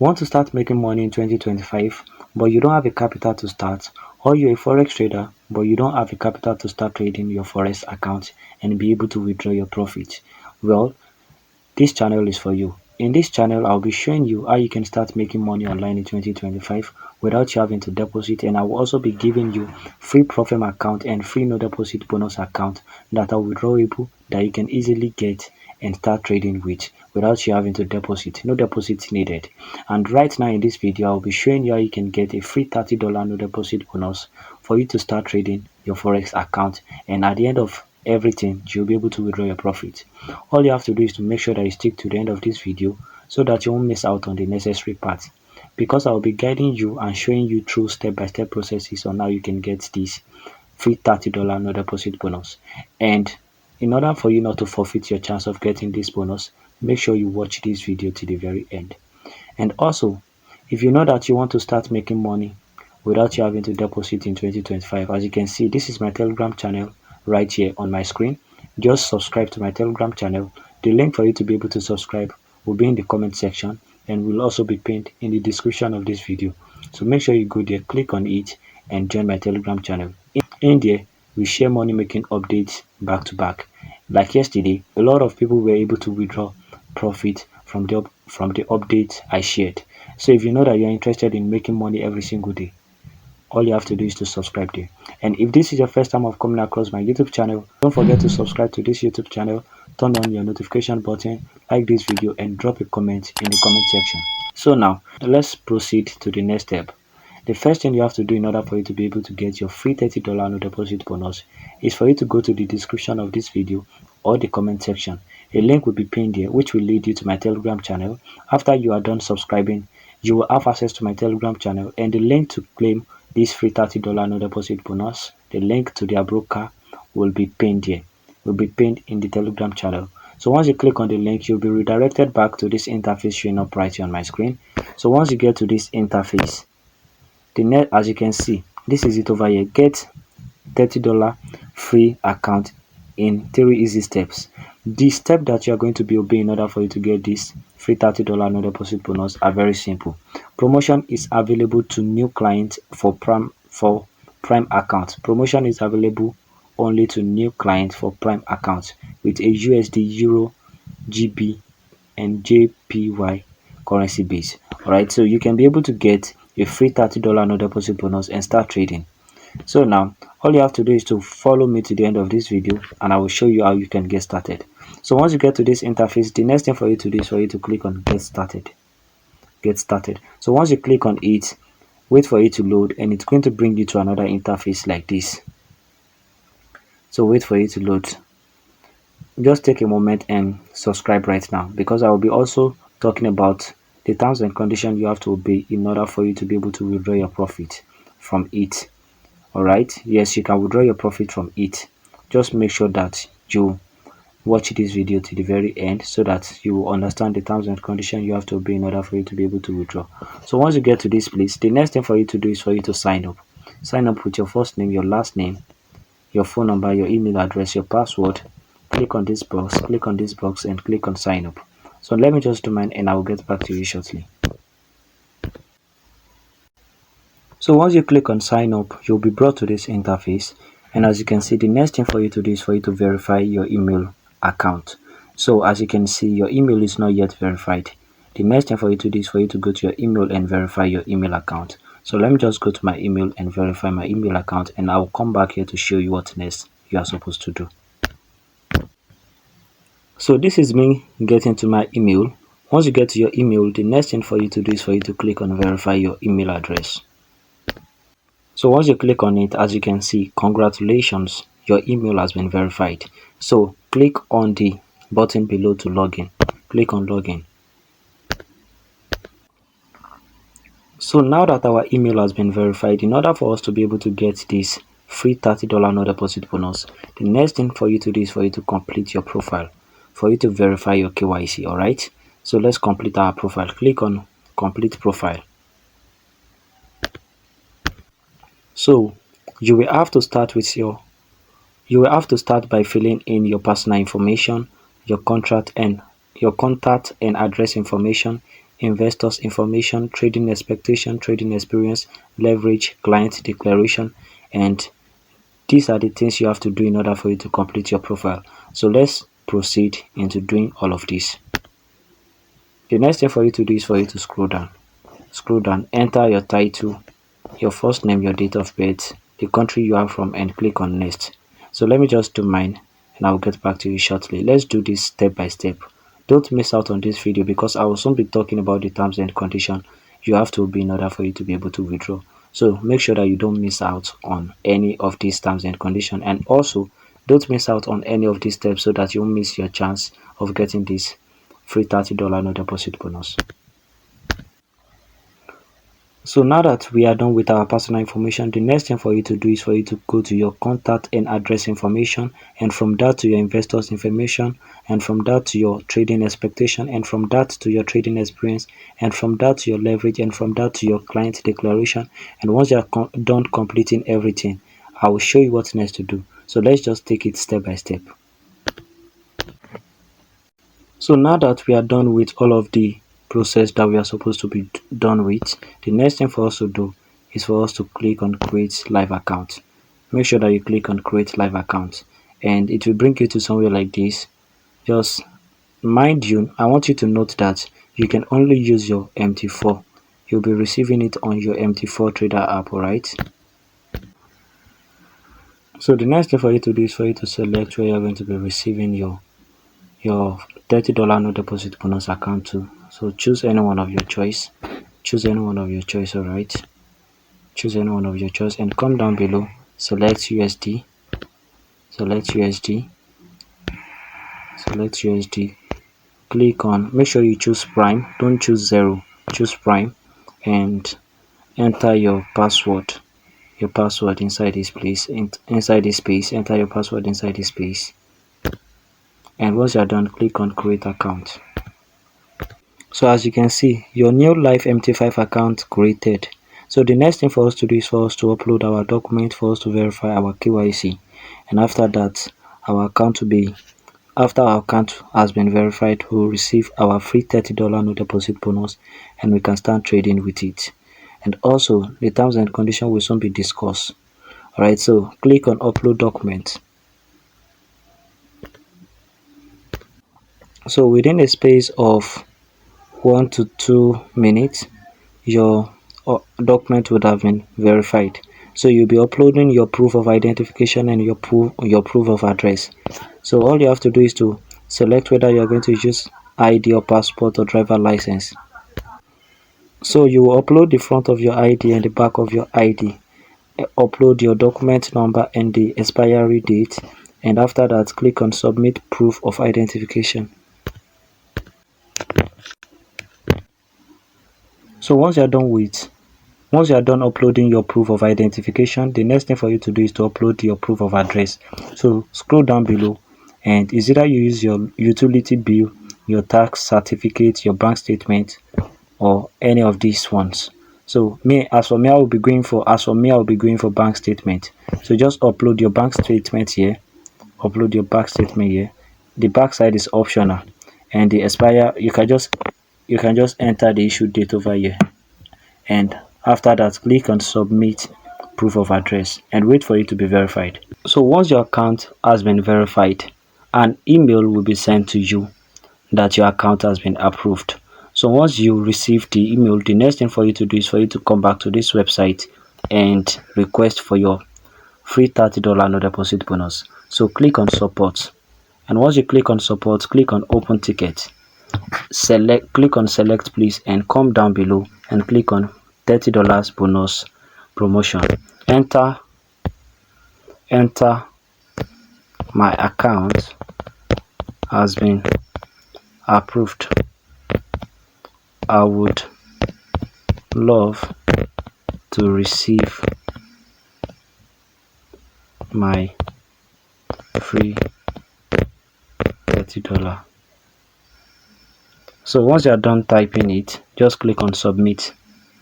Want to start making money in 2025, but you don't have a capital to start, or you're a forex trader, but you don't have a capital to start trading your forex account and be able to withdraw your profit? Well, this channel is for you. In this channel, I'll be showing you how you can start making money online in 2025 without you having to deposit, and I will also be giving you free profit account and free no deposit bonus account that are withdrawable that you can easily get and start trading with without you having to deposit. No deposit needed. And right now in this video, I'll be showing you how you can get a free $30 no deposit bonus for you to start trading your forex account, and at the end of everything, you'll be able to withdraw your profit. All you have to do is to make sure that you stick to the end of this video so that you won't miss out on the necessary part, because I will be guiding you and showing you through step-by-step processes on how you can get this free $30 no deposit bonus. And in order for you not to forfeit your chance of getting this bonus, make sure you watch this video to the very end. And also, if you know that you want to start making money without you having to deposit in 2025, as you can see, this is my Telegram channel right here on my screen. Just subscribe to my Telegram channel. The link for you to be able to subscribe will be in the comment section and will also be pinned in the description of this video. So make sure you go there, click on it, and join my Telegram channel. In there, we share money making updates back to back. Like yesterday, a lot of people were able to withdraw profit from the updates I shared. So if you know that you're interested in making money every single day, all you have to do is to subscribe there. And if this is your first time of coming across my YouTube channel, don't forget to subscribe to this YouTube channel, turn on your notification button, like this video, and drop a comment in the comment section. So now, let's proceed to the next step. The first thing you have to do in order for you to be able to get your free $30 no deposit bonus is for you to go to the description of this video or the comment section. A link will be pinned here which will lead you to my Telegram channel. After you are done subscribing, you will have access to my Telegram channel, and the link to claim this free $30 no deposit bonus, the link to their broker, will be pinned here, will be pinned in the Telegram channel. So once you click on the link, you'll be redirected back to this interface showing up right here on my screen. So once you get to this interface, as you can see, this is it over here. Get $30 free account in 3 easy steps. The step that you are going to be obeying in order for you to get this free $30 no deposit bonus are very simple. Promotion is available to new clients for prime accounts. Promotion is available only to new clients for prime accounts with a USD, Euro, GB, and JPY currency base. Alright, so you can be able to get a free $30 no deposit bonus and start trading. So now, all you have to do is to follow me to the end of this video, and I will show you how you can get started. So once you get to this interface, the next thing for you to do is for you to click on get started. Get started. So once you click on it, wait for it to load, and it's going to bring you to another interface like this. So wait for it to load. Just take a moment and subscribe right now, because I will be also talking about the terms and conditions you have to obey in order for you to be able to withdraw your profit from it. Alright, yes, you can withdraw your profit from it. Just make sure that you watch this video to the very end so that you will understand the terms and conditions you have to obey in order for you to be able to withdraw. So once you get to this place, the next thing for you to do is for you to sign up. Sign up with your first name, your last name, your phone number, your email address, your password. Click on this box, and click on sign up. So let me just do mine, and I will get back to you shortly. So once you click on sign up, you'll be brought to this interface, and as you can see, the next thing for you to do is for you to verify your email account. So as you can see, your email is not yet verified. The next thing for you to do is for you to go to your email and verify your email account. So let me just go to my email and verify my email account, and I'll come back here to show you what next you are supposed to do. So this is me getting to my email. Once you get to your email, the next thing for you to do is for you to click on verify your email address. So once you click on it, as you can see, congratulations, your email has been verified. So click on the button below to log in. Click on login. So now that our email has been verified, in order for us to be able to get this free $30 no deposit bonus, the next thing for you to do is for you to complete your profile, for you to verify your KYC. Alright, so let's complete our profile. Click on complete profile. So you will have to start by filling in your personal information, your contact and address information, investors information, trading expectation, trading experience, leverage, client declaration, and these are the things you have to do in order for you to complete your profile. So let's proceed into doing all of this. The next thing for you to do is for you to scroll down. Scroll down, enter your title, your first name, your date of birth, the country you are from, and click on next. So let me just do mine and I'll get back to you shortly. Let's do this step by step. Don't miss out on this video because I will soon be talking about the terms and conditions you have to obey in order for you to be able to withdraw. So make sure that you don't miss out on any of these terms and conditions, and also don't miss out on any of these steps so that you won't miss your chance of getting this free $30 no deposit bonus. So now that we are done with our personal information, the next thing for you to do is for you to go to your contact and address information, and from that to your investors information, and from that to your trading expectation, and from that to your trading experience, and from that to your leverage, and from that to your client declaration. And once you are done completing everything, I will show you what's next to do. So let's just take it step by step. So now that we are done with all of the process that we are supposed to be done with, the next thing for us to do is for us to click on create live account. Make sure that you click on create live account and it will bring you to somewhere like this. Just mind you, I want you to note that you can only use your MT4. You'll be receiving it on your MT4 trader app, alright? So the next thing for you to do is for you to select where you're going to be receiving your $30 no deposit bonus account to. So choose any one of your choice. Choose any one of your choice, alright? Choose any one of your choice and come down below. Select USD. Select USD. Select USD. Click on. Make sure you choose Prime. Don't choose zero. Choose Prime and enter your password. Your password inside this place. Inside this space. Enter your password inside this space. And once you are done, click on create account. So as you can see, your new live MT5 account created. So the next thing for us to do is for us to upload our document for us to verify our KYC. And after that, after our account has been verified, we will receive our free $30 no deposit bonus and we can start trading with it. And also the terms and conditions will soon be discussed. Alright, so click on upload document. So within a space of 1 to 2 minutes, your document would have been verified. So you'll be uploading your proof of identification and your proof of address. So all you have to do is to select whether you're going to use ID or passport or driver license. So you will upload the front of your ID and the back of your ID. Upload your document number and the expiry date, and after that click on submit proof of identification. So once you are done uploading your proof of identification, the next thing for you to do is to upload your proof of address. So scroll down below and is either you use your utility bill, your tax certificate, your bank statement, or any of these ones. So as for me I will be going for bank statement. So just upload your bank statement here. Upload your bank statement here. The back side is optional, and the expire you can just enter the issue date over here, and after that click on submit proof of address and wait for it to be verified. So once your account has been verified, an email will be sent to you that your account has been approved. So once you receive the email, the next thing for you to do is for you to come back to this website and request for your free $30 no deposit bonus. So click on support, and once you click on support, click on open ticket. Click on select please and come down below and click on $30 bonus promotion. Enter my account has been approved. I would love to receive my free $30. So once you are done typing it, just click on submit.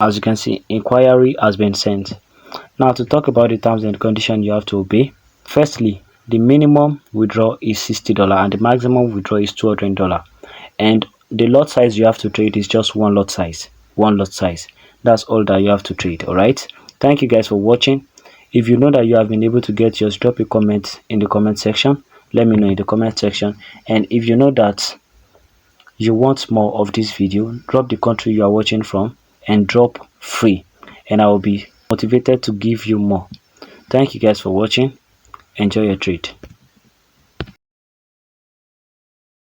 As you can see, inquiry has been sent. Now to talk about the terms and conditions you have to obey. Firstly, the minimum withdrawal is $60 and the maximum withdrawal is $200. And the lot size you have to trade is just one lot size. One lot size. That's all that you have to trade. All right. Thank you guys for watching. If you know that you have been able to get yours, drop a comment in the comment section. Let me know in the comment section. And if you know that you want more of this video, drop the country you are watching from and drop free, and I will be motivated to give you more. Thank you guys for watching. Enjoy your trade.